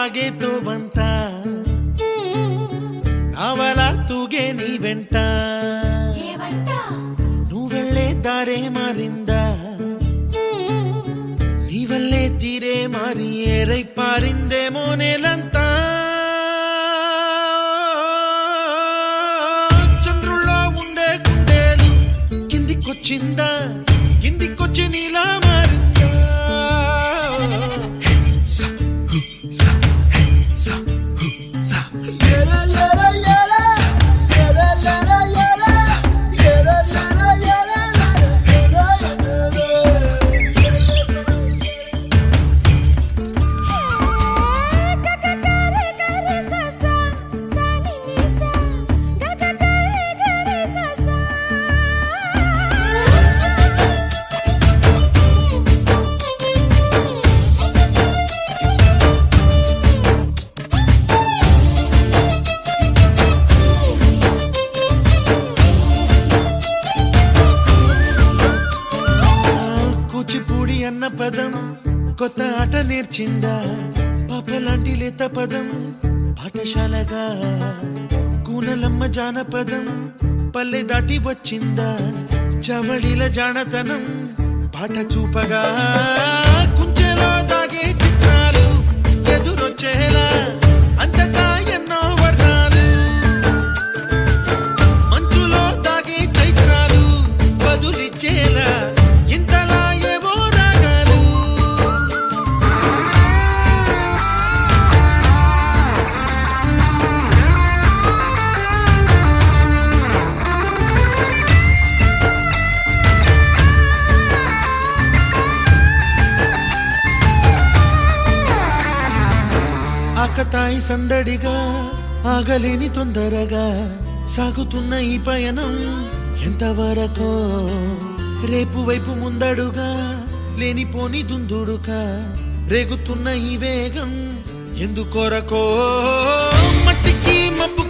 ಸಾಗೇತೋ ಬಂತ ನಾವಲ ತೂಗೆ ನೀ వెంట నువ్వెళ్ళే దారే మారిందా నీవల్లే తీరే మారి ఏరై పారిందేమో నేలంతా చంద్రుల్లో ఉండే గుండెలు కిందికొచ్చిందా కిందికొచ్చి నీలా మారిందా అన్న పదం కొత్త ఆట నేర్చిందా పాపలాంటి లేత పదం పాఠశాలగా కూనలమ్మ జానపదం పల్లె దాటి వచ్చిందా చవళిల జానతనం పాట చూపగా కుంచెలో దాగే చిత్రాలు ఎదురొచ్చేలా అంతటా ఎన్నో వర్ణాలు మంచులో దాగే చైత్రాలు బదులిచ్చేలా ఇంతలా ఆకతాయి సందడిగా ఆగలేని తొందరగా సాగుతున్న ఈ పయనం ఎంతవరకో రేపు వైపు ముందడుగా లేనిపోని దుందుడుగా రేగుతున్న ఈ వేగం ఎందుకొరకో మట్టికి మబ్బు